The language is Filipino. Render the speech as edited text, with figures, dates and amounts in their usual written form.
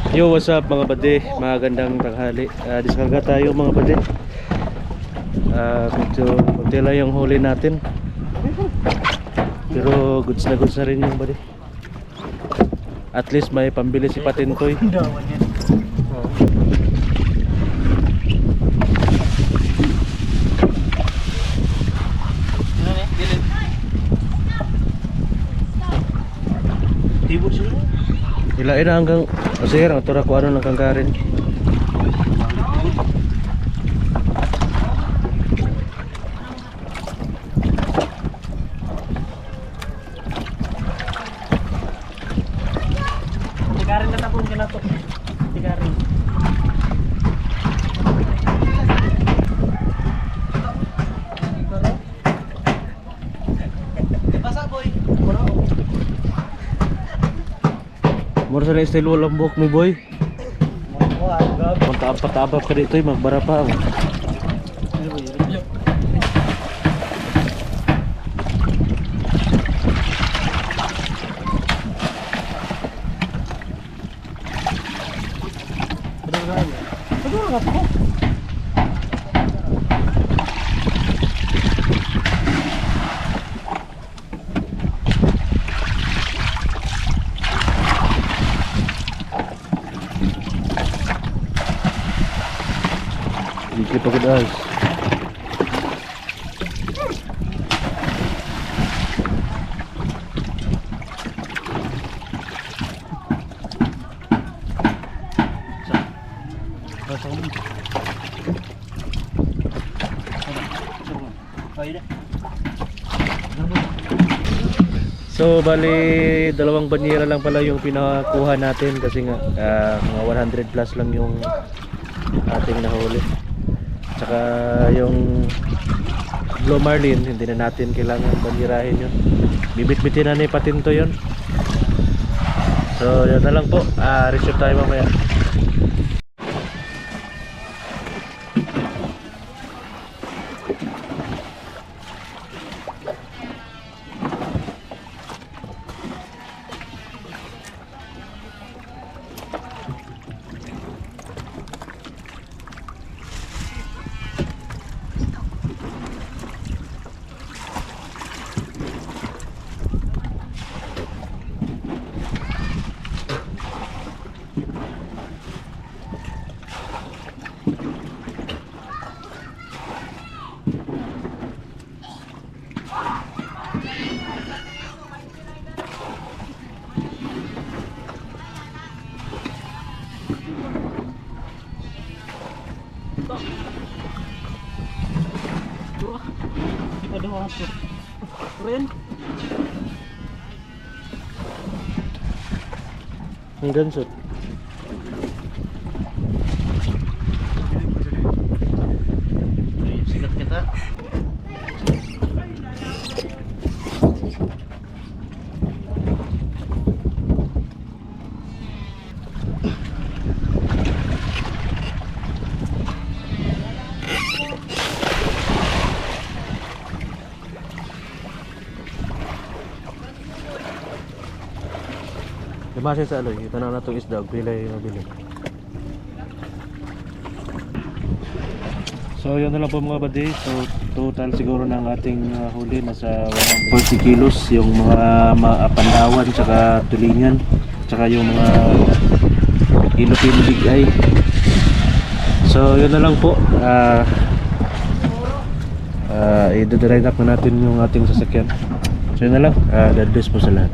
Yo, what's up mga bade? Magandang tanghali. Diskarga tayo mga bade. Medyo konti lang yung huli natin. Pero goods na rin yung bade. At least may pambili si Patintoy. Ilain na hanggang sir, ang tura ko ano ng kangkarin. Tigarin na tapon ka na to. Tigarin. Basa boy. Mura sa style walang buhok mo boy. Magtaap-taabap ka dito magbara pa. Dikit pagod guys. So bali dalawang banyera lang pala yung pinakuha natin kasi nga mga 100 plus lang yung ating nahuli. Tsaka yung Blue Marlin hindi na natin kailangan banyerahin yun. Bibit-bitin na ni Patinto yun. So yun na lang po, reserve tayo mamaya. Ang gansot. Sikat kita. Lumasi sa aloy, ito na itong isda, pilay mabili. So yun na lang po mga buddy. So total siguro ng ating huli nasa 140 kilos yung mga pandawan tsaka tulingan tsaka yung mga ilupin big eye. So yun na lang po. I-drive up na natin yung ating sasakyan. So yun na lang. God bless po sa lahat.